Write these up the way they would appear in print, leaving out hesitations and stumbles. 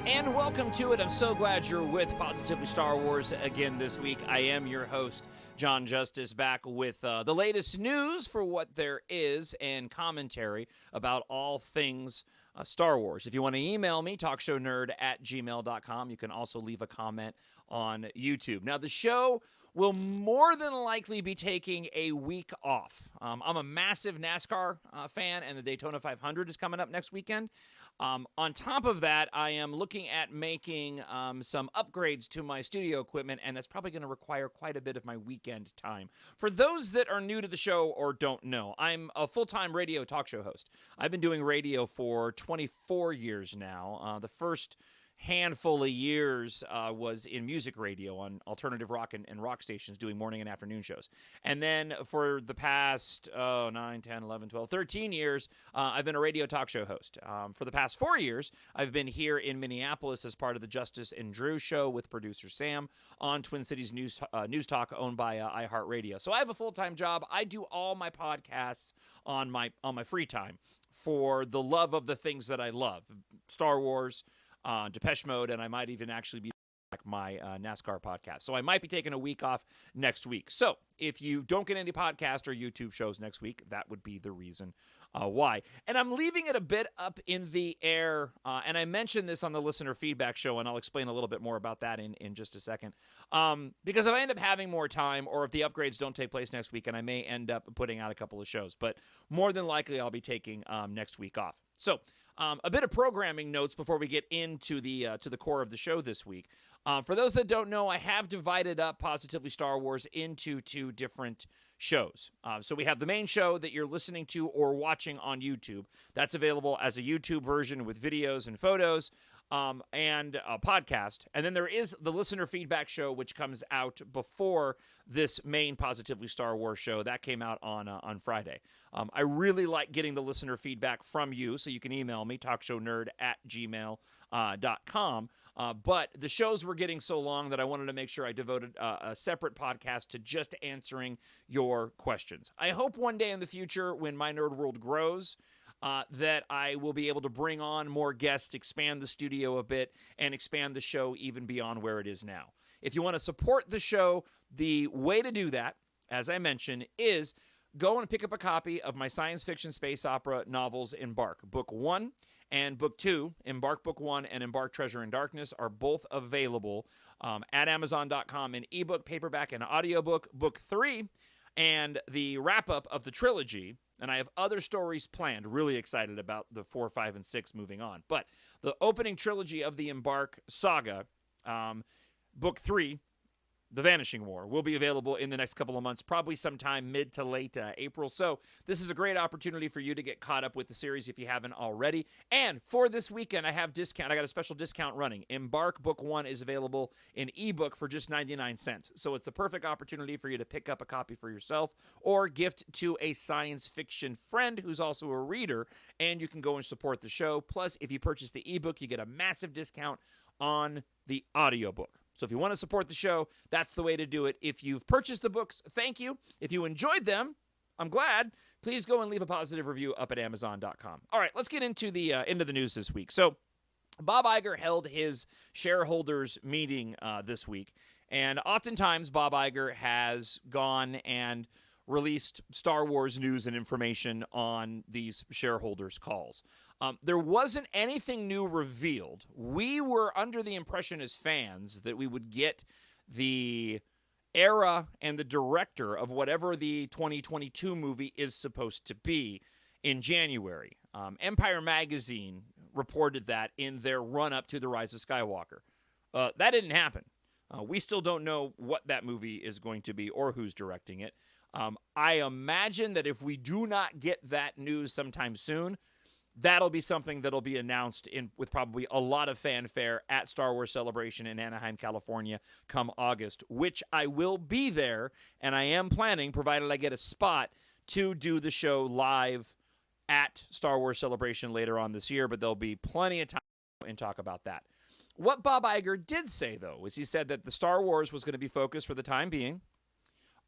And welcome to it. I'm so glad you're with Positively Star Wars again this week. I am your host, Jon Justice, back with the latest news for what there is and commentary about all things Star Wars. If you want to email me, TalkShowNerd@gmail.com. You can also leave a comment on YouTube. Now, the show will more than likely be taking a week off. I'm a massive NASCAR fan, and the Daytona 500 is coming up next weekend. On top of that, I am looking at making some upgrades to my studio equipment, and that's probably going to require quite a bit of my weekend time. For those that are new to the show or don't know, I'm a full-time radio talk show host. I've been doing radio for 24 years now. The first handful of years was in music radio on alternative rock and rock stations doing morning and afternoon shows. And then for the past 9, 10, 11, 12, 13 years, I've been a radio talk show host. For the past 4 years, I've been here in Minneapolis as part of the Justice and Drew show with producer Sam on Twin Cities News Talk, owned by iHeartRadio. So I have a full-time job. I do all my podcasts on my free time for the love of the things that I love. Star Wars, Depeche Mode, and I might even actually be back my NASCAR podcast. So I might be taking a week off next week. So if you don't get any podcast or YouTube shows next week, that would be the reason why. And I'm leaving it a bit up in the air, and I mentioned this on the listener feedback show, and I'll explain a little bit more about that in just a second. Because if I end up having more time, or if the upgrades don't take place next week, and I may end up putting out a couple of shows, but more than likely I'll be taking next week off. So a bit of programming notes before we get into the core of the show this week. For those that don't know, I have divided up Positively Star Wars into two different shows. So we have the main show that you're listening to or watching on YouTube. That's available as a YouTube version with videos and photos and a podcast. And then there is the listener feedback show, which comes out before this main Positively Star Wars show. That came out on Friday. I really like getting the listener feedback from you, so you can email me, talkshownerd@gmail.com. But the shows were getting so long that I wanted to make sure I devoted a separate podcast to just answering your questions. I hope one day in the future, when my nerd world grows, that I will be able to bring on more guests, expand the studio a bit, and expand the show even beyond where it is now. If you want to support the show, the way to do that, as I mentioned, is go and pick up a copy of my science fiction space opera novels, EMBARK. Book 1 and Book 2, EMBARK Book 1 and EMBARK Treasure in Darkness, are both available at Amazon.com in ebook, paperback, and audiobook. Book 3 and the wrap-up of the trilogy, and I have other stories planned. Really excited about the 4, 5, and 6 moving on. But the opening trilogy of the EMBARK saga, Book 3, The Vanishing War, will be available in the next couple of months, probably sometime mid to late April. So this is a great opportunity for you to get caught up with the series if you haven't already. And for this weekend, I got a special discount running. EMBARK Book 1 is available in ebook for just 99 cents. So it's the perfect opportunity for you to pick up a copy for yourself or gift to a science fiction friend who's also a reader, and you can go and support the show. Plus, if you purchase the ebook, you get a massive discount on the audiobook. So if you want to support the show, that's the way to do it. If you've purchased the books, thank you. If you enjoyed them, I'm glad. Please go and leave a positive review up at Amazon.com. All right, let's get into the news this week. So Bob Iger held his shareholders meeting this week, and oftentimes Bob Iger has gone and released Star Wars news and information on these shareholders' calls. There wasn't anything new revealed. We were under the impression as fans that we would get the era and the director of whatever the 2022 movie is supposed to be in January. Empire Magazine reported that in their run-up to The Rise of Skywalker. That didn't happen. We still don't know what that movie is going to be or who's directing it. I imagine that if we do not get that news sometime soon, that'll be something that'll be announced with probably a lot of fanfare at Star Wars Celebration in Anaheim, California, come August, which I will be there, and I am planning, provided I get a spot, to do the show live at Star Wars Celebration later on this year, but there'll be plenty of time and talk about that. What Bob Iger did say, though, is he said that the Star Wars was going to be focused for the time being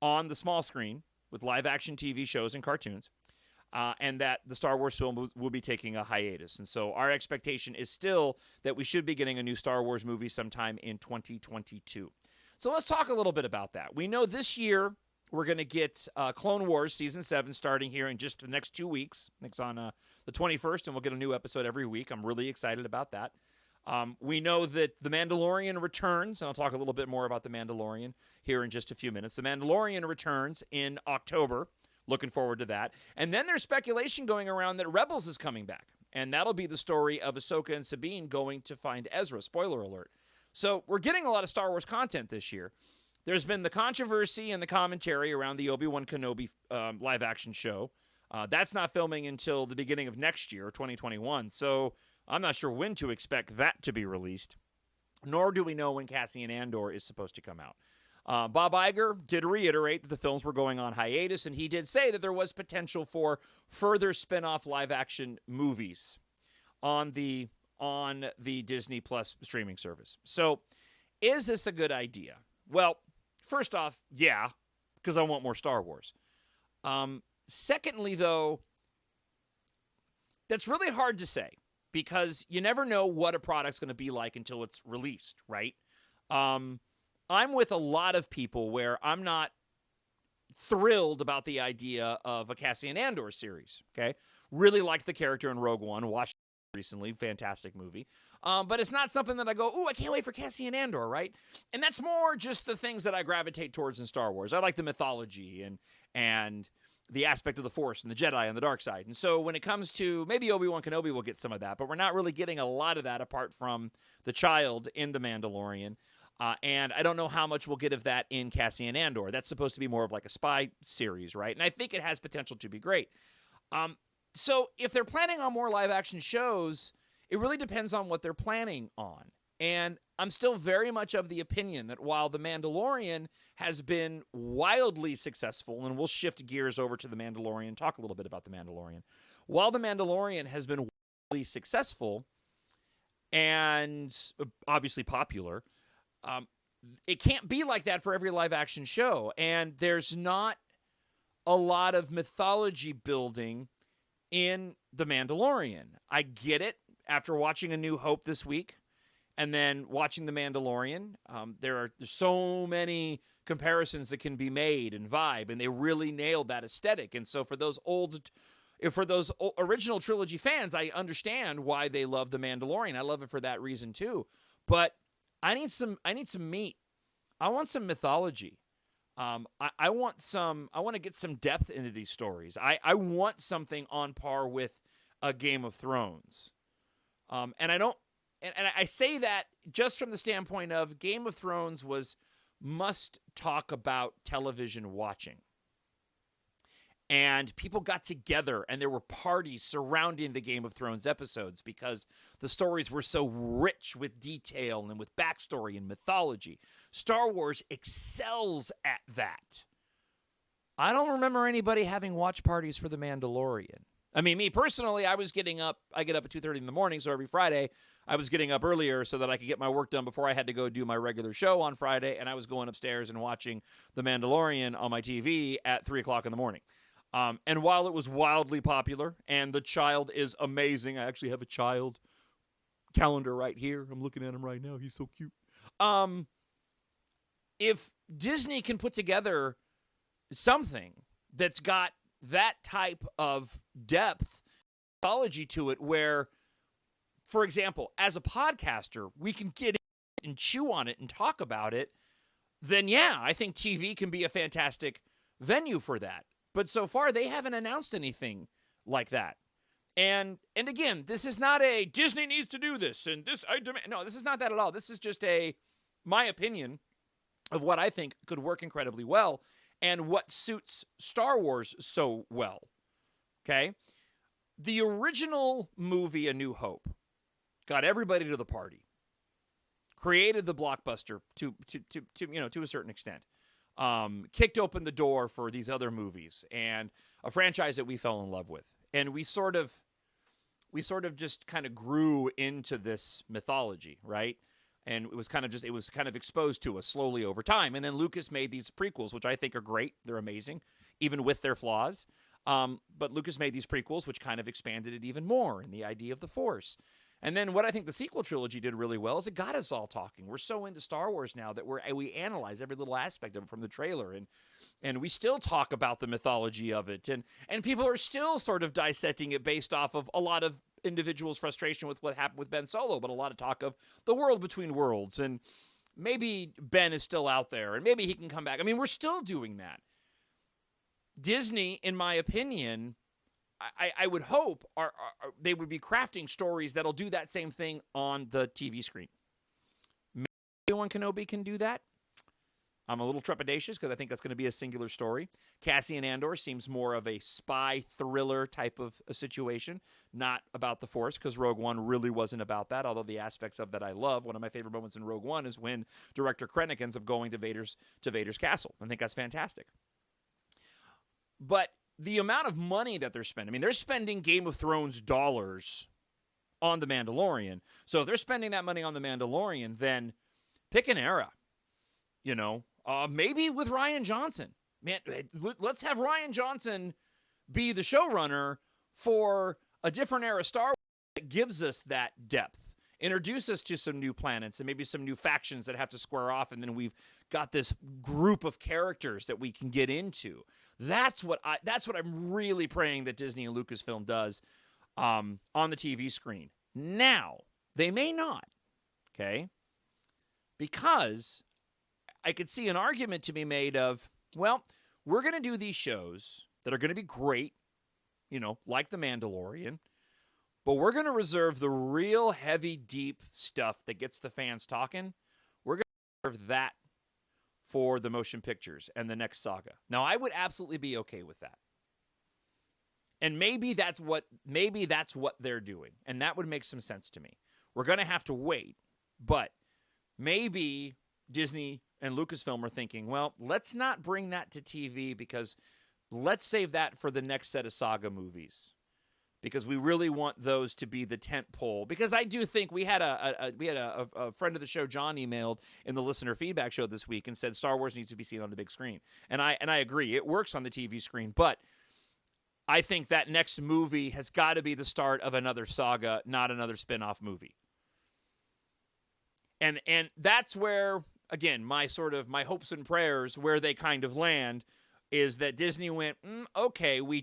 on the small screen with live-action TV shows and cartoons. and that the Star Wars film will be taking a hiatus. And so our expectation is still that we should be getting a new Star Wars movie sometime in 2022. So let's talk a little bit about that. We know this year we're going to get Clone Wars Season 7 starting here in just the next 2 weeks. Next on the 21st, and we'll get a new episode every week. I'm really excited about that. We know that The Mandalorian returns, and I'll talk a little bit more about The Mandalorian here in just a few minutes. The Mandalorian returns in October. Looking forward to that. And then there's speculation going around that Rebels is coming back, and that'll be the story of Ahsoka and Sabine going to find Ezra. Spoiler alert. So we're getting a lot of Star Wars content this year. There's been the controversy and the commentary around the Obi-Wan Kenobi live-action show. That's not filming until the beginning of next year, 2021. So I'm not sure when to expect that to be released, nor do we know when Cassian Andor is supposed to come out. Bob Iger did reiterate that the films were going on hiatus, and he did say that there was potential for further spin-off live-action movies on the Disney Plus streaming service. So is this a good idea? Well, first off, yeah, because I want more Star Wars. Secondly, though, that's really hard to say because you never know what a product's going to be like until it's released, right? I'm with a lot of people where I'm not thrilled about the idea of a Cassian Andor series, okay? Really liked the character in Rogue One, watched it recently, fantastic movie. But it's not something that I go, ooh, I can't wait for Cassian Andor, right? And that's more just the things that I gravitate towards in Star Wars. I like the mythology and the aspect of the Force and the Jedi and the dark side. And so when it comes to maybe Obi-Wan Kenobi, we'll get some of that, but we're not really getting a lot of that apart from the child in The Mandalorian. And I don't know how much we'll get of that in Cassian Andor. That's supposed to be more of like a spy series, right? And I think it has potential to be great. So if they're planning on more live-action shows, it really depends on what they're planning on. And I'm still very much of the opinion that while The Mandalorian has been wildly successful, and we'll shift gears over to The Mandalorian, talk a little bit about The Mandalorian. While The Mandalorian has been wildly successful and obviously popular, it can't be like that for every live-action show. And there's not a lot of mythology building in The Mandalorian. I get it after watching A New Hope this week and then watching The Mandalorian. There's so many comparisons that can be made and vibe, and they really nailed that aesthetic. And so for those original trilogy fans, I understand why they love The Mandalorian. I love it for that reason too. But I need some meat. I want some mythology. I want to get some depth into these stories. I want something on par with a Game of Thrones. And I say that just from the standpoint of Game of Thrones was must talk about television watching. And people got together and there were parties surrounding the Game of Thrones episodes because the stories were so rich with detail and with backstory and mythology. Star Wars excels at that. I don't remember anybody having watch parties for The Mandalorian. I mean, me personally, I get up at 2:30 in the morning, so every Friday I was getting up earlier so that I could get my work done before I had to go do my regular show on Friday, and I was going upstairs and watching The Mandalorian on my TV at 3 o'clock in the morning. And while it was wildly popular, and the child is amazing, I actually have a child calendar right here. I'm looking at him right now. He's so cute. If Disney can put together something that's got that type of depth, mythology to it, where, for example, as a podcaster, we can get in and chew on it and talk about it, then yeah, I think TV can be a fantastic venue for that. But so far, they haven't announced anything like that. And again, this is not a Disney needs to do this and this I demand. No, this is not that at all. This is just my opinion of what I think could work incredibly well and what suits Star Wars so well. Okay? The original movie, A New Hope, got everybody to the party. Created the blockbuster to a certain extent. Kicked open the door for these other movies and a franchise that we fell in love with. And we sort of just kind of grew into this mythology, right? And it was kind of exposed to us slowly over time. And then Lucas made these prequels, which I think are great. They're amazing, even with their flaws. But Lucas made these prequels, which kind of expanded it even more in the idea of the Force. And then what I think the sequel trilogy did really well is it got us all talking. We're so into Star Wars now that we analyze every little aspect of it from the trailer, and we still talk about the mythology of it, and people are still sort of dissecting it based off of a lot of individuals' frustration with what happened with Ben Solo, but a lot of talk of the world between worlds, and maybe Ben is still out there, and maybe he can come back. I mean, we're still doing that. Disney, in my opinion, I would hope they would be crafting stories that'll do that same thing on the TV screen. Maybe Obi-Wan Kenobi can do that. I'm a little trepidatious because I think that's going to be a singular story. Cassian Andor seems more of a spy thriller type of a situation, not about the Force, because Rogue One really wasn't about that, although the aspects of that I love. One of my favorite moments in Rogue One is when Director Krennic ends up going to Vader's castle. I think that's fantastic. But the amount of money that they're spending, I mean, they're spending Game of Thrones dollars on The Mandalorian. So if they're spending that money on The Mandalorian, then pick an era, maybe with Rian Johnson. Man, let's have Rian Johnson be the showrunner for a different era Star Wars that gives us that depth. Introduce us to some new planets and maybe some new factions that have to square off, and then we've got this group of characters that we can get into. That's what I'm really praying that Disney and Lucasfilm does on the TV screen. Now, they may not, okay? Because I could see an argument to be made of, well, we're going to do these shows that are going to be great, like The Mandalorian, but we're going to reserve the real heavy, deep stuff that gets the fans talking. We're going to reserve that for the motion pictures and the next saga. Now, I would absolutely be okay with that. And maybe that's what they're doing, and that would make some sense to me. We're going to have to wait, but maybe Disney and Lucasfilm are thinking, well, let's not bring that to TV because let's save that for the next set of saga movies. Because we really want those to be the tent pole. Because I do think we had a friend of the show, John, emailed in the listener feedback show this week and said Star Wars needs to be seen on the big screen. And I agree, it works on the TV screen, but I think that next movie has got to be the start of another saga, not another spin-off movie. And that's where, again, my hopes and prayers, where they kind of land, is that Disney went, okay, we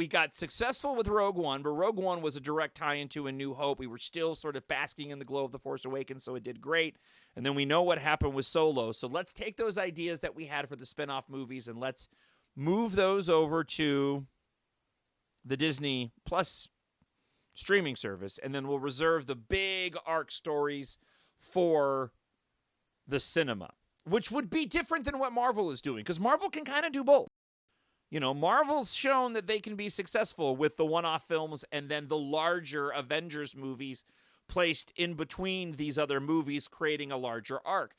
got successful with Rogue One, but Rogue One was a direct tie into A New Hope. We were still sort of basking in the glow of The Force Awakens, so it did great. And then we know what happened with Solo. So let's take those ideas that we had for the spin-off movies and let's move those over to the Disney Plus streaming service, and then we'll reserve the big arc stories for the cinema, which would be different than what Marvel is doing, because Marvel can kind of do both. Marvel's shown that they can be successful with the one-off films and then the larger Avengers movies placed in between these other movies, creating a larger arc.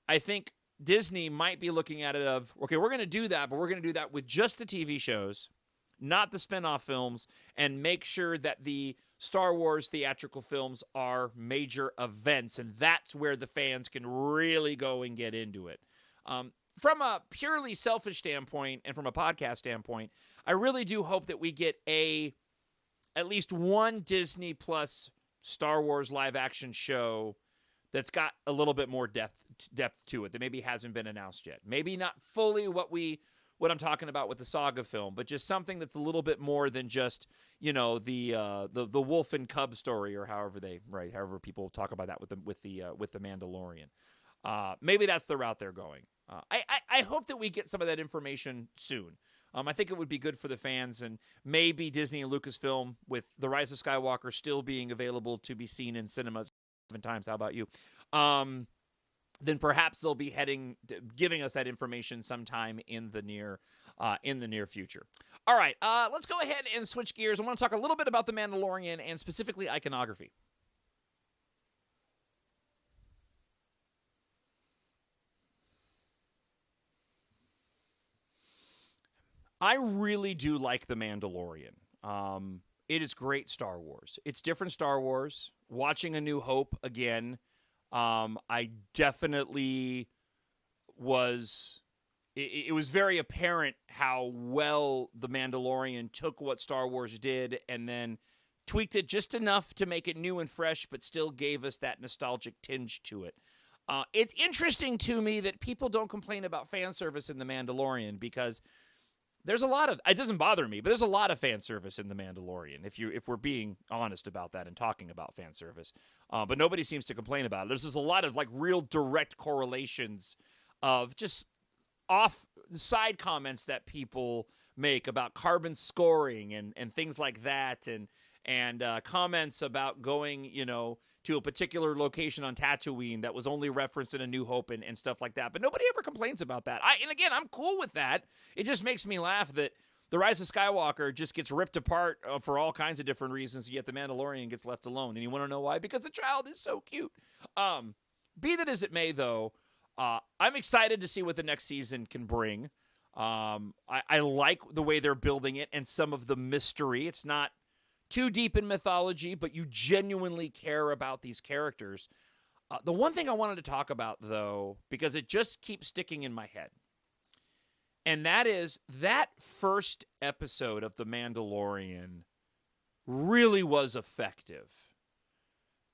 I think Disney might be looking at it of, okay, we're going to do that, but we're going to do that with just the TV shows, not the spin-off films, and make sure that the Star Wars theatrical films are major events, and that's where the fans can really go and get into it. From a purely selfish standpoint and from a podcast standpoint, I really do hope that we get at least one Disney Plus Star Wars live-action show that's got a little bit more depth to it that maybe hasn't been announced yet. Maybe not fully what I'm talking about with the saga film, but just something that's a little bit more than just, the wolf and cub story, or however people talk about that with the Mandalorian. Maybe that's the route they're going. I hope that we get some of that information soon. I think it would be good for the fans, and maybe Disney and Lucasfilm, with The Rise of Skywalker still being available to be seen in cinemas 7 times. How about you? Then perhaps they'll be giving us that information sometime in the near future. All right, let's go ahead and switch gears. I want to talk a little bit about The Mandalorian and specifically iconography. I really do like The Mandalorian. It is great Star Wars. It's different Star Wars. Watching A New Hope again, I definitely was it was very apparent how well The Mandalorian took what Star Wars did and then tweaked it just enough to make it new and fresh, but still gave us that nostalgic tinge to it. It's interesting to me that people don't complain about fan service in The Mandalorian because there's a lot of, it doesn't bother me, but there's a lot of fan service in The Mandalorian, if we're being honest about that and talking about fan service. But nobody seems to complain about it. There's just a lot of like real direct correlations of just off side comments that people make about carbon scoring and things like that, and comments about going, to a particular location on Tatooine that was only referenced in A New Hope and stuff like that. But nobody ever complains about that. And again, I'm cool with that. It just makes me laugh that The Rise of Skywalker just gets ripped apart for all kinds of different reasons, yet The Mandalorian gets left alone. And you want to know why? Because the child is so cute. Be that as it may, though, I'm excited to see what the next season can bring. I like the way they're building it and some of the mystery. It's not too deep in mythology, but you genuinely care about these characters. The one thing I wanted to talk about, though, because it just keeps sticking in my head, and that is that first episode of The Mandalorian really was effective.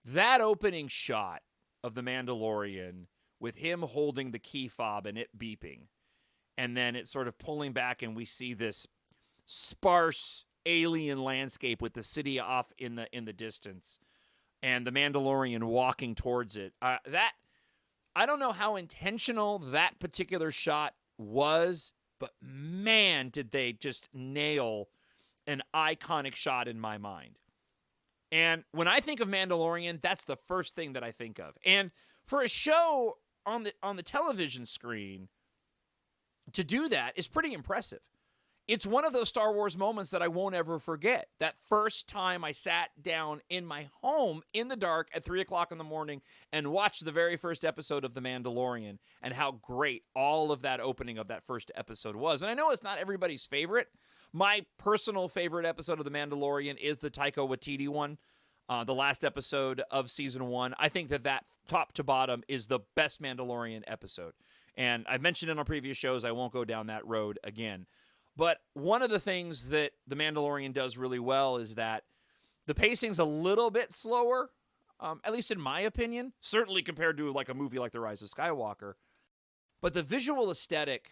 That opening shot of The Mandalorian with him holding the key fob and it beeping, and then it sort of pulling back and we see this sparse alien landscape with the city off in the distance and the Mandalorian walking towards it. That, I don't know how intentional that particular shot was, but man, did they just nail an iconic shot in my mind. And when I think of Mandalorian, that's the first thing that I think of. And for a show on the television screen to do that is pretty impressive. It's one of those Star Wars moments that I won't ever forget. That first time I sat down in my home in the dark at 3 o'clock in the morning and watched the very first episode of The Mandalorian, and how great all of that opening of that first episode was. And I know it's not everybody's favorite. My personal favorite episode of The Mandalorian is the Taika Waititi one, the last episode of season 1. I think that top to bottom is the best Mandalorian episode. And I've mentioned it on previous shows. I won't go down that road again. But one of the things that The Mandalorian does really well is that the pacing's a little bit slower, at least in my opinion, certainly compared to like a movie like The Rise of Skywalker. But the visual aesthetic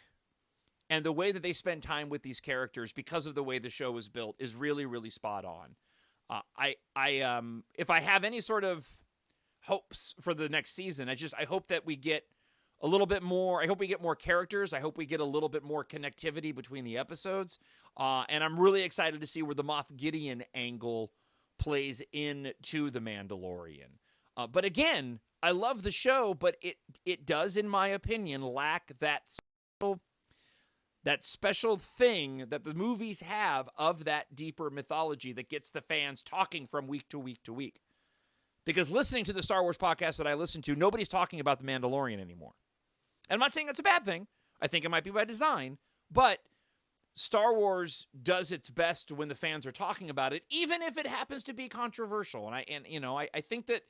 and the way that they spend time with these characters because of the way the show is built is really, really spot on. If I have any sort of hopes for the next season, I hope that we get a little bit more. I hope we get more characters. I hope we get a little bit more connectivity between the episodes. And I'm really excited to see where the Moff Gideon angle plays into The Mandalorian. But again, I love the show, but it does, in my opinion, lack that special thing that the movies have of that deeper mythology that gets the fans talking from week to week to week. Because listening to the Star Wars podcast that I listen to, nobody's talking about The Mandalorian anymore. And I'm not saying that's a bad thing. I think it might be by design. But Star Wars does its best when the fans are talking about it, even if it happens to be controversial. And I think that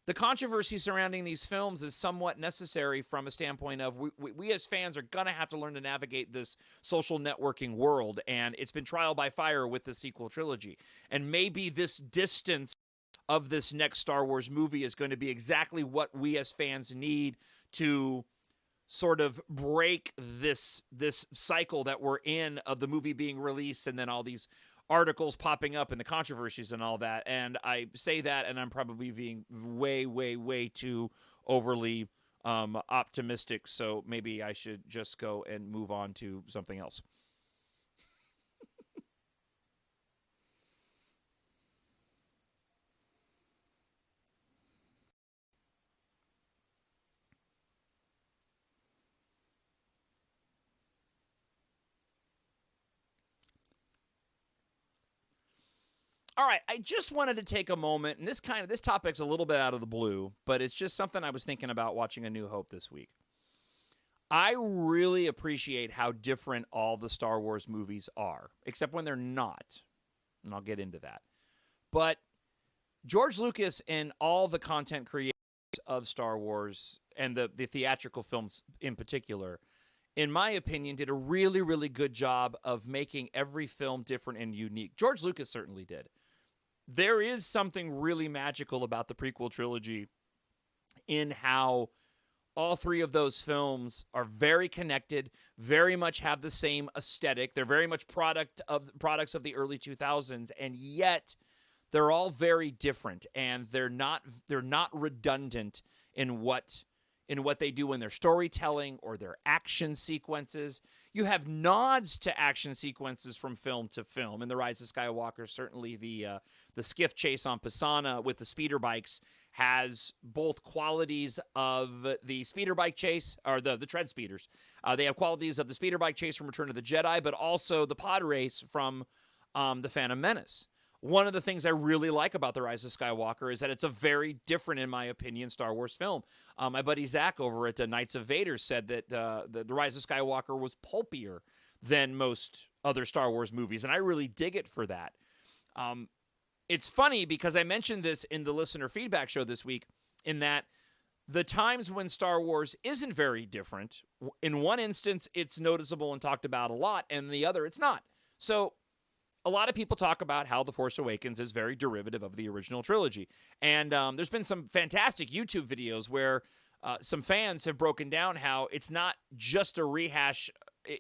the controversy surrounding these films is somewhat necessary from a standpoint of we as fans are going to have to learn to navigate this social networking world. And it's been trial by fire with the sequel trilogy. And maybe this distance of this next Star Wars movie is going to be exactly what we as fans need to sort of break this cycle that we're in of the movie being released and then all these articles popping up and the controversies and all that. And I say that, and I'm probably being way, way, way too overly optimistic. So maybe I should just go and move on to something else. All right, I just wanted to take a moment, and this topic's a little bit out of the blue, but it's just something I was thinking about watching A New Hope this week. I really appreciate how different all the Star Wars movies are, except when they're not, and I'll get into that. But George Lucas and all the content creators of Star Wars and the theatrical films in particular in my opinion, did a really, really good job of making every film different and unique. George Lucas certainly did. There is something really magical about the prequel trilogy in how all three of those films are very connected, very much have the same aesthetic. They're very much products of the early 2000s, and yet they're all very different, and they're not redundant in what they do in their storytelling or their action sequences. You have nods to action sequences from film to film. In The Rise of Skywalker, certainly the skiff chase on Pisana with the speeder bikes has both qualities of the speeder bike chase, or the tread speeders. They have qualities of the speeder bike chase from Return of the Jedi, but also the pod race from The Phantom Menace. One of the things I really like about The Rise of Skywalker is that it's a very different, in my opinion, Star Wars film. My buddy Zach over at Knights of Vader said that The Rise of Skywalker was pulpier than most other Star Wars movies, and I really dig it for that. It's funny because I mentioned this in the listener feedback show this week, in that the times when Star Wars isn't very different, in one instance, it's noticeable and talked about a lot, and the other, it's not. So a lot of people talk about how The Force Awakens is very derivative of the original trilogy. And there's been some fantastic YouTube videos where some fans have broken down how it's not just a rehash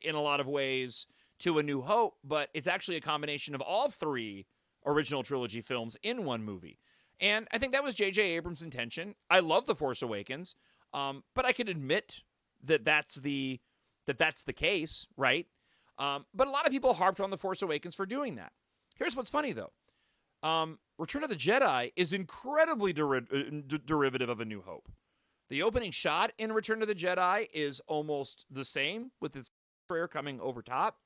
in a lot of ways to A New Hope, but it's actually a combination of all three original trilogy films in one movie. And I think that was J.J. Abrams' intention. I love The Force Awakens, but I can admit that that's the case, right? But a lot of people harped on The Force Awakens for doing that. Here's what's funny, though. Return of the Jedi is incredibly derivative of A New Hope. The opening shot in Return of the Jedi is almost the same, with its prayer coming over top.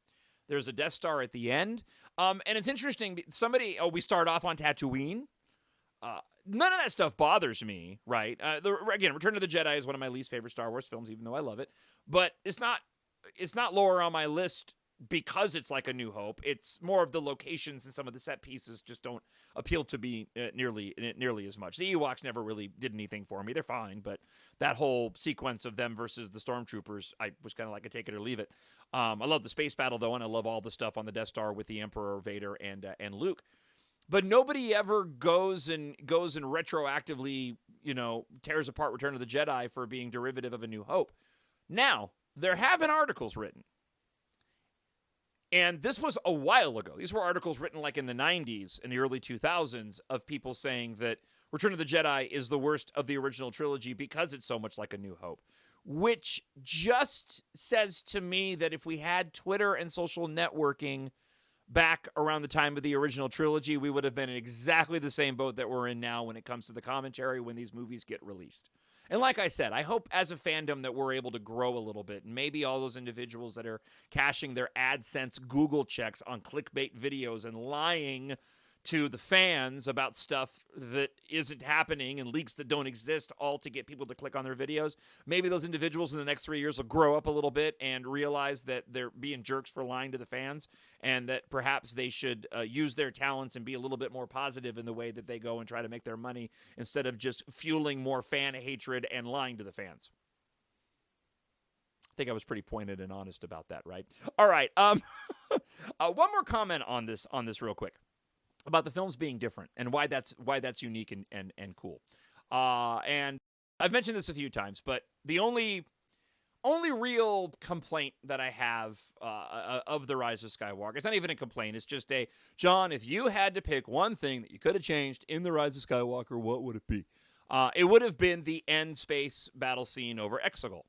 There's a Death Star at the end. And it's interesting. We start off on Tatooine. None of that stuff bothers me, right? Again, Return of the Jedi is one of my least favorite Star Wars films, even though I love it. But it's not lower on my list because it's like A New Hope. It's more of the locations and some of the set pieces just don't appeal to me nearly as much. The Ewoks never really did anything for me. They're fine, but that whole sequence of them versus the Stormtroopers, I was kind of like a take it or leave it. I love the space battle, though, and I love all the stuff on the Death Star with the Emperor, Vader, and Luke. But nobody ever goes and retroactively, tears apart Return of the Jedi for being derivative of A New Hope. Now, there have been articles written, and this was a while ago. These were articles written like in the 90s and the early 2000s of people saying that Return of the Jedi is the worst of the original trilogy because it's so much like A New Hope, which just says to me that if we had Twitter and social networking back around the time of the original trilogy, we would have been in exactly the same boat that we're in now when it comes to the commentary when these movies get released. And like I said, I hope as a fandom that we're able to grow a little bit. And maybe all those individuals that are cashing their AdSense Google checks on clickbait videos and lying to the fans about stuff that isn't happening and leaks that don't exist, all to get people to click on their videos. Maybe those individuals in the next 3 years will grow up a little bit and realize that they're being jerks for lying to the fans, and that perhaps they should use their talents and be a little bit more positive in the way that they go and try to make their money instead of just fueling more fan hatred and lying to the fans. I think I was pretty pointed and honest about that, right? All right. One more comment on this real quick, about the films being different and why that's unique and cool. And I've mentioned this a few times, but the only real complaint that I have of The Rise of Skywalker, it's not even a complaint, it's just John, if you had to pick one thing that you could have changed in The Rise of Skywalker, what would it be? It would have been the end space battle scene over Exegol.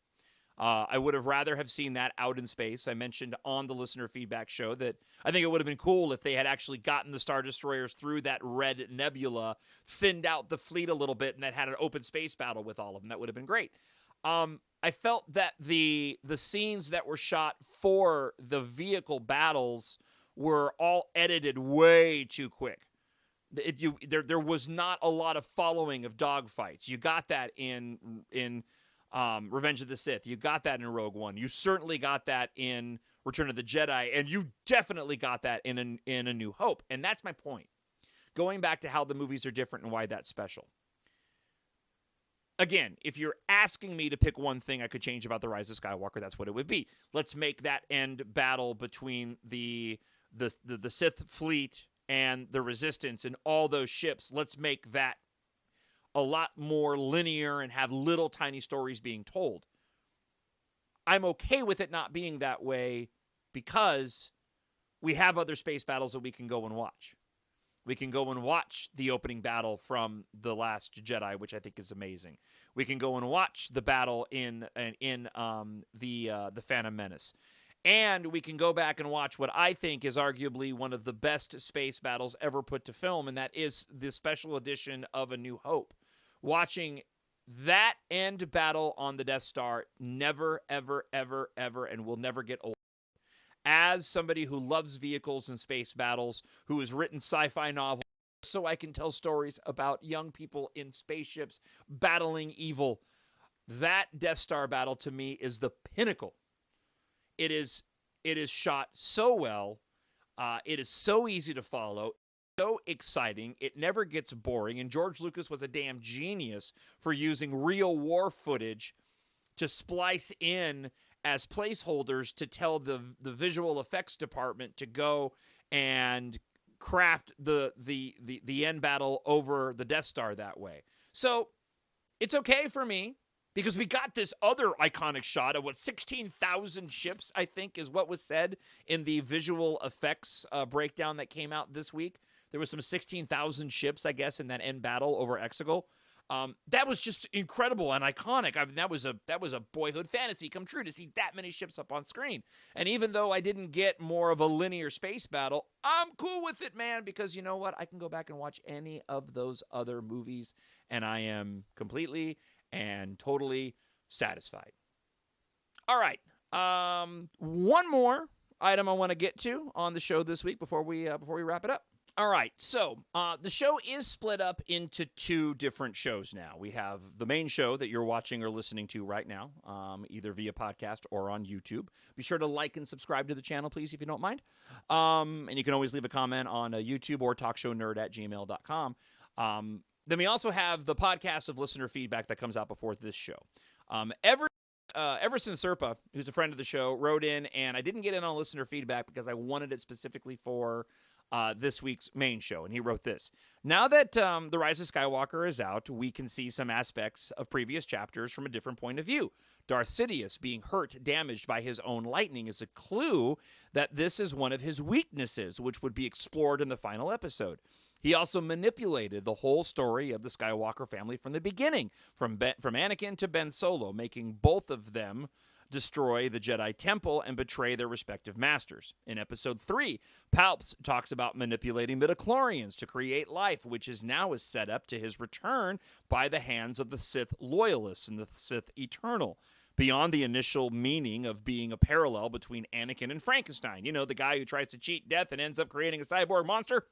I would have rather have seen that out in space. I mentioned on the listener feedback show that I think it would have been cool if they had actually gotten the Star Destroyers through that red nebula, thinned out the fleet a little bit, and that had an open space battle with all of them. That would have been great. I felt that the scenes that were shot for the vehicle battles were all edited way too quick. There was not a lot of following of dogfights. You got that in Revenge of the Sith. You got that in Rogue One. You certainly got that in Return of the Jedi, and you definitely got that in A New Hope. And that's my point. Going back to how the movies are different and why that's special. again, if you're asking me to pick one thing I could change about The Rise of Skywalker, that's what it would be. Let's make that end battle between the Sith fleet and the Resistance and all those ships. Let's make that a lot more linear and have little tiny stories being told. I'm okay with it not being that way because we have other space battles that we can go and watch. We can go and watch the opening battle from The Last Jedi, which I think is amazing. We can go and watch the battle in the Phantom Menace. And we can go back and watch what I think is arguably one of the best space battles ever put to film, and that is the special edition of A New Hope. Watching that end battle on the Death Star never, ever, ever, ever, and will never get old. As somebody who loves vehicles and space battles, who has written sci-fi novels, so I can tell stories about young people in spaceships battling evil, that Death Star battle to me is the pinnacle. It is shot so well. It is so easy to follow. So exciting. It never gets boring. And George Lucas was a damn genius for using real war footage to splice in as placeholders to tell the visual effects department to go and craft the end battle over the Death Star that way. So it's okay for me because we got this other iconic shot of 16,000 ships, I think is what was said in the visual effects breakdown that came out this week. There was some 16,000 ships, I guess, in that end battle over Exegol. That was just incredible and iconic. I mean, that was a boyhood fantasy come true to see that many ships up on screen. And even though I didn't get more of a linear space battle, I'm cool with it, man, because you know what? I can go back and watch any of those other movies, and I am completely and totally satisfied. All right. One more item I want to get to on the show this week before we wrap it up. All right, so the show is split up into two different shows now. We have the main show that you're watching or listening to right now, either via podcast or on YouTube. Be sure to like and subscribe to the channel, please, if you don't mind. And you can always leave a comment on YouTube or TalkShowNerd@gmail.com. Then we also have the podcast of listener feedback that comes out before this show. Everson Serpa, who's a friend of the show, wrote in, and I didn't get in on listener feedback because I wanted it specifically for this week's main show, and he wrote this. Now that The Rise of Skywalker is out, we can see some aspects of previous chapters from a different point of view. Darth Sidious being hurt, damaged by his own lightning is a clue that this is one of his weaknesses, which would be explored in the final episode. He also manipulated the whole story of the Skywalker family from the beginning, from Anakin to Ben Solo, making both of them destroy the Jedi Temple and betray their respective masters. In Episode 3, Palps talks about manipulating midichlorians to create life, which is now set up to his return by the hands of the Sith Loyalists and the Sith Eternal. Beyond the initial meaning of being a parallel between Anakin and Frankenstein, you know, the guy who tries to cheat death and ends up creating a cyborg monster.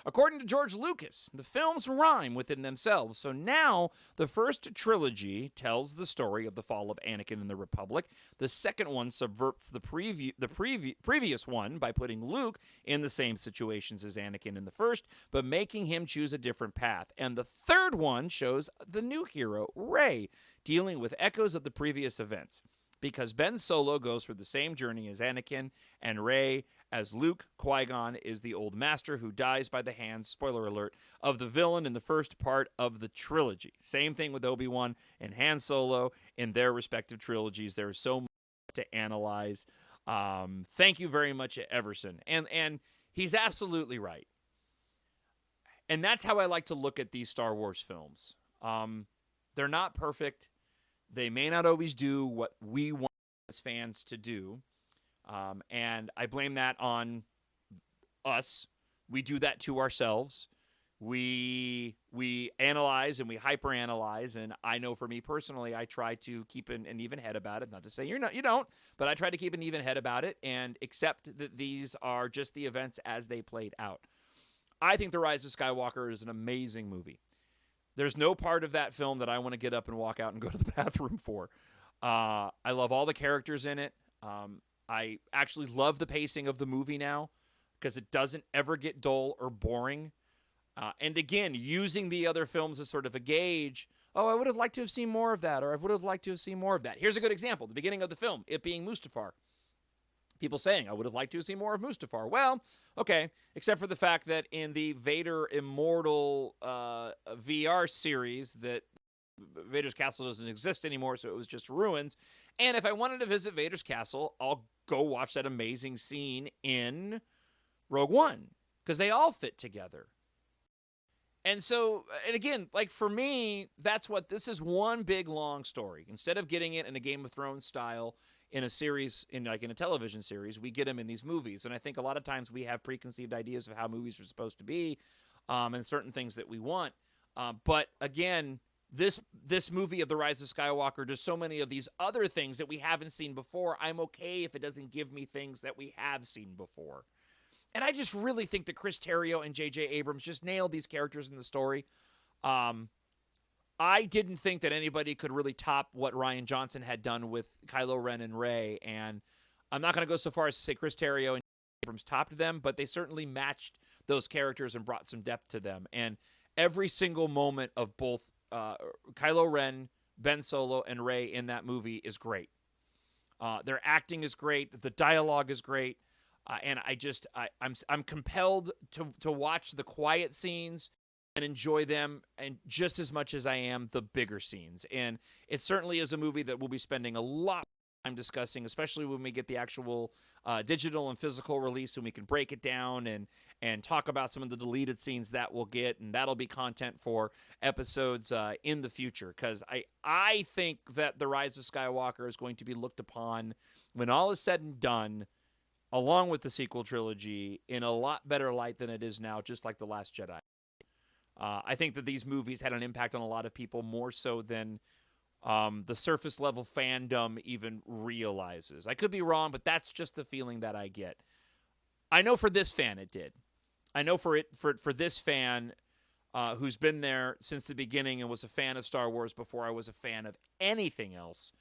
According to George Lucas, the films rhyme within themselves, so now the first trilogy tells the story of the fall of Anakin and the Republic. The second one subverts the previous one by putting Luke in the same situations as Anakin in the first, but making him choose a different path. And the third one shows the new hero, Rey, dealing with echoes of the previous events. Because Ben Solo goes through the same journey as Anakin, and Rey, as Luke, Qui-Gon is the old master who dies by the hands, spoiler alert, of the villain in the first part of the trilogy. Same thing with Obi-Wan and Han Solo in their respective trilogies. There is so much to analyze. Thank you very much, Everson. And he's absolutely right. And that's how I like to look at these Star Wars films. They're not perfect. They may not always do what we want as fans to do, and I blame that on us. We do that to ourselves. We analyze and we hyperanalyze, and I know for me personally, I try to keep an even head about it. Not to say you don't, but I try to keep an even head about it and accept that these are just the events as they played out. I think The Rise of Skywalker is an amazing movie. There's no part of that film that I want to get up and walk out and go to the bathroom for. I love all the characters in it. I actually love the pacing of the movie now because it doesn't ever get dull or boring. And again, using the other films as sort of a gauge, oh, I would have liked to have seen more of that, or I would have liked to have seen more of that. Here's a good example. The beginning of the film, it being Mustafar. People saying, I would have liked to have seen more of Mustafar. Well, okay, except for the fact that in the Vader Immortal VR series that Vader's castle doesn't exist anymore, so it was just ruins. And if I wanted to visit Vader's castle, I'll go watch that amazing scene in Rogue One, because they all fit together. And so, and again, like for me, that's what this is, one big long story. Instead of getting it in a Game of Thrones style in a series, in a television series, we get them in these movies. And I think a lot of times we have preconceived ideas of how movies are supposed to be, and certain things that we want. But again, this movie of The Rise of Skywalker does so many of these other things that we haven't seen before. I'm okay if it doesn't give me things that we have seen before. And I just really think that Chris Terrio and J.J. Abrams just nailed these characters in the story. I didn't think that anybody could really top what Rian Johnson had done with Kylo Ren and Rey. And I'm not going to go so far as to say Chris Terrio and Abrams topped them, but they certainly matched those characters and brought some depth to them. And every single moment of both Kylo Ren, Ben Solo, and Rey in that movie is great. Their acting is great. The dialogue is great. And I'm compelled to watch the quiet scenes and enjoy them, and just as much as I am the bigger scenes. And it certainly is a movie that we'll be spending a lot of time discussing, especially when we get the actual digital and physical release, and we can break it down and talk about some of the deleted scenes that we'll get, and that'll be content for episodes in the future. Because I think that The Rise of Skywalker is going to be looked upon, when all is said and done, along with the sequel trilogy, in a lot better light than it is now, just like The Last Jedi. I think that these movies had an impact on a lot of people, more so than the surface level fandom even realizes. I could be wrong, but that's just the feeling that I get. I know for this fan it did. I know for this fan who's been there since the beginning and was a fan of Star Wars before I was a fan of anything else,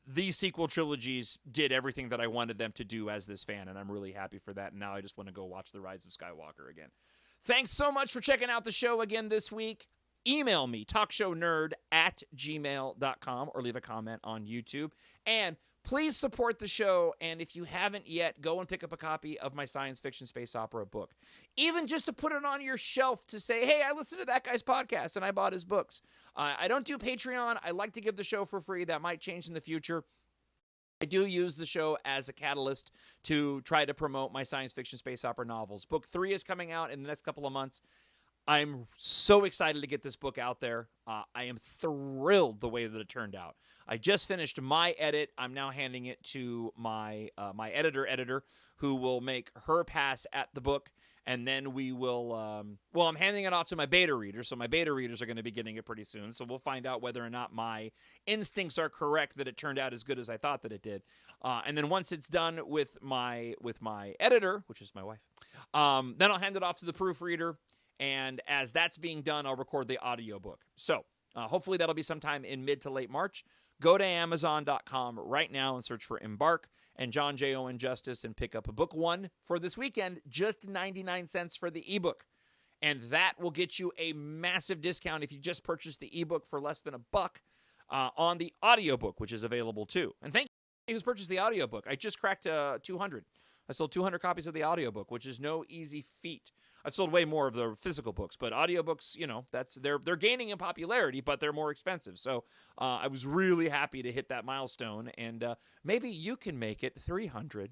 these sequel trilogies did everything that I wanted them to do as this fan, and I'm really happy for that. And now I just want to go watch The Rise of Skywalker again. Thanks so much for checking out the show again this week. Email me, talkshownerd@gmail.com, or leave a comment on YouTube. And please support the show, and if you haven't yet, go and pick up a copy of my science fiction space opera book. Even just to put it on your shelf to say, hey, I listened to that guy's podcast, and I bought his books. I don't do Patreon. I like to give the show for free. That might change in the future. I do use the show as a catalyst to try to promote my science fiction space opera novels. Book 3 is coming out in the next couple of months. I'm so excited to get this book out there. I am thrilled the way that it turned out. I just finished my edit. I'm now handing it to my my editor, who will make her pass at the book, and then we will. I'm handing it off to my beta readers, so my beta readers are going to be getting it pretty soon. So we'll find out whether or not my instincts are correct, that it turned out as good as I thought that it did. And then once it's done with my editor, which is my wife, then I'll hand it off to the proofreader. And as that's being done, I'll record the audiobook. So hopefully that'll be sometime in mid to late March. Go to Amazon.com right now and search for EMBARK and Jon Justice and pick up a book 1 for this weekend, just 99 cents for the ebook. And that will get you a massive discount if you just purchase the ebook for less than $1 on the audiobook, which is available too. And thank you who's purchased the audiobook. I just cracked 200. I sold 200 copies of the audiobook, which is no easy feat. I've sold way more of the physical books, but audiobooks, they're gaining in popularity, but they're more expensive. So I was really happy to hit that milestone, and maybe you can make it 300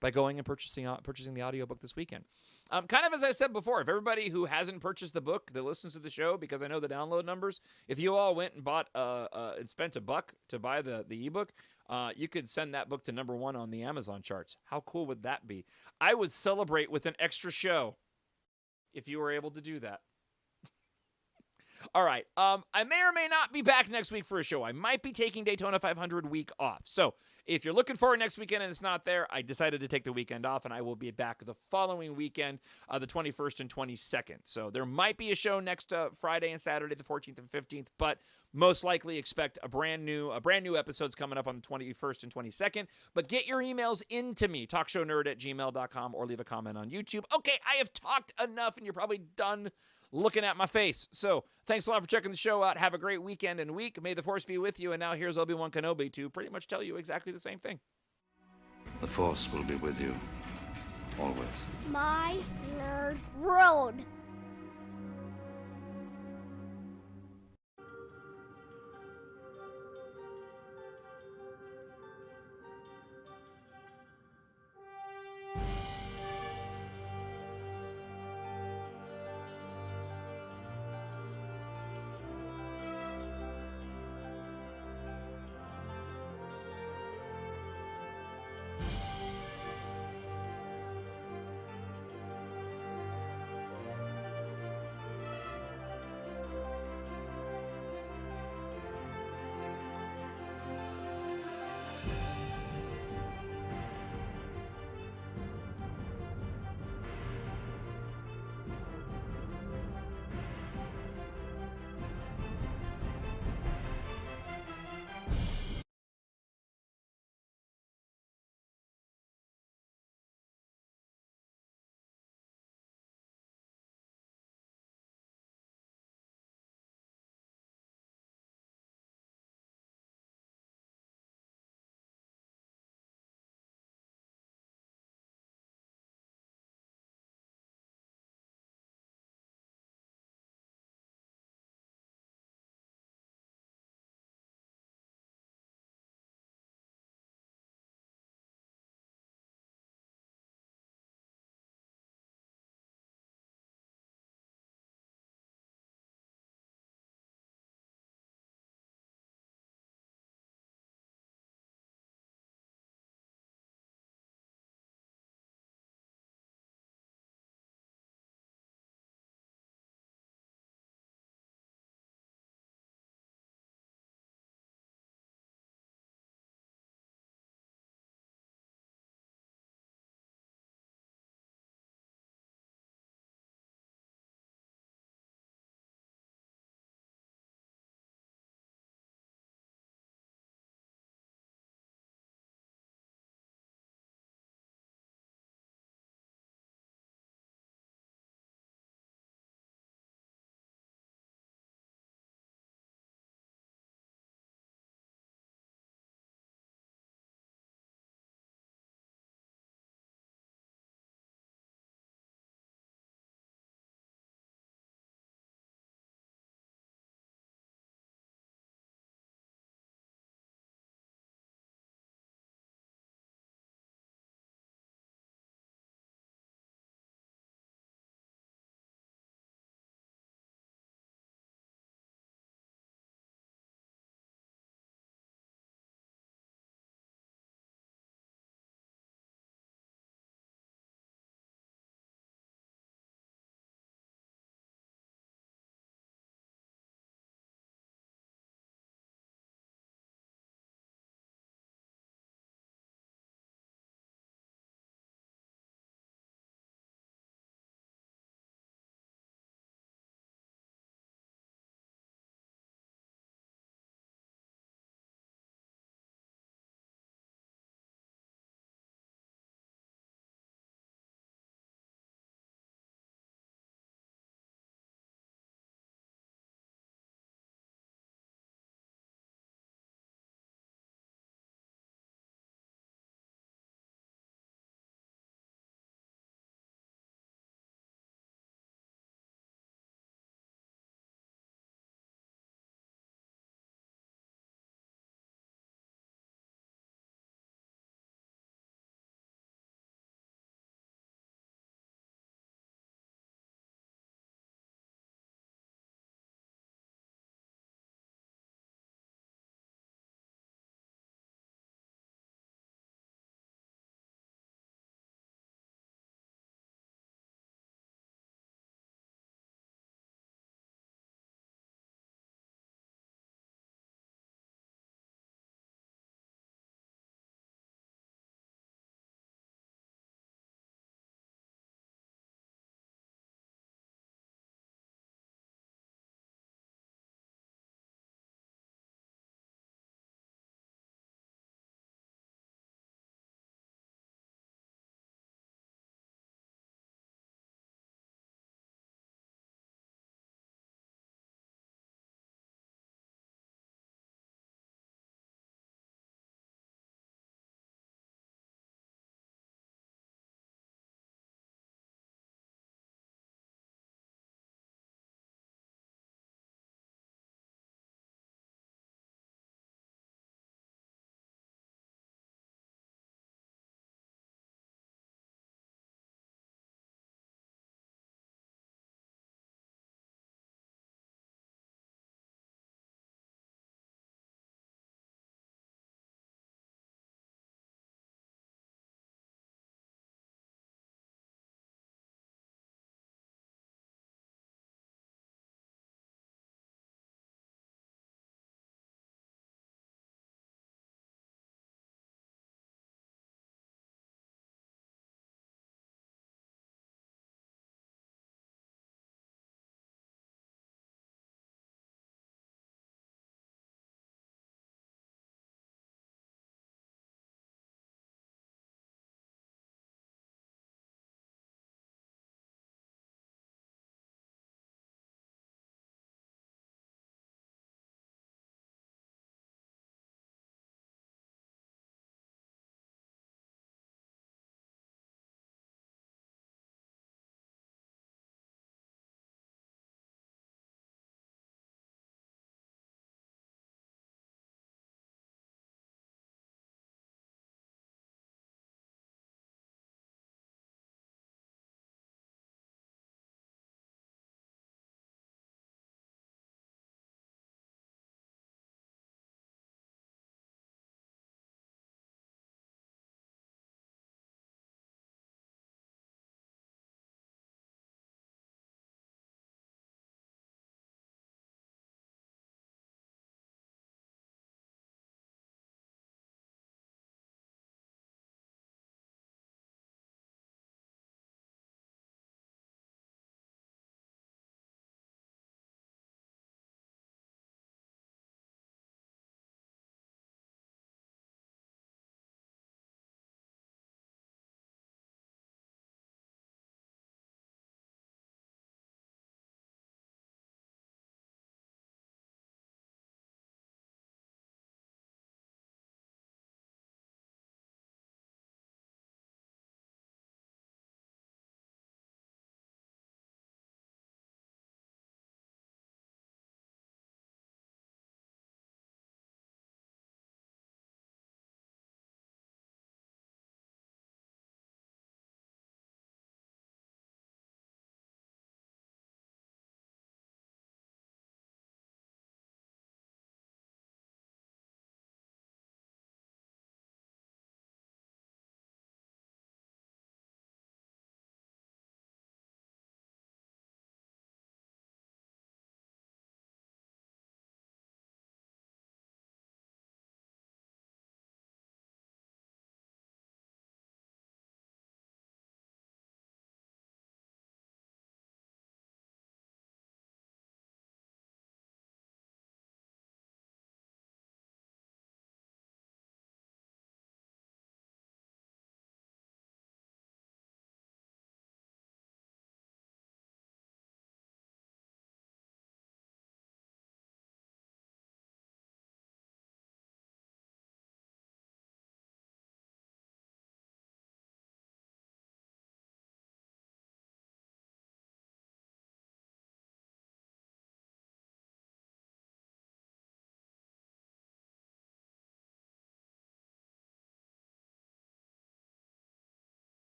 by going and purchasing the audiobook this weekend. Kind of as I said before, if everybody who hasn't purchased the book that listens to the show, because I know the download numbers, if you all went and bought and spent $1 to buy the ebook, you could send that book to number 1 on the Amazon charts. How cool would that be? I would celebrate with an extra show if you were able to do that. All right. I may or may not be back next week for a show. I might be taking Daytona 500 week off. So if you're looking for it next weekend and it's not there, I decided to take the weekend off, and I will be back the following weekend, the 21st and 22nd. So there might be a show next Friday and Saturday, the 14th and 15th, but most likely expect a brand new episodes coming up on the 21st and 22nd. But get your emails into me, talkshownerd@gmail.com, or leave a comment on YouTube. Okay, I have talked enough, and you're probably done looking at my face. So thanks a lot for checking the show out. Have a great weekend and week. May the Force be with you. And now here's Obi-Wan Kenobi to pretty much tell you exactly the same thing. The Force will be with you, always. My Nerd World.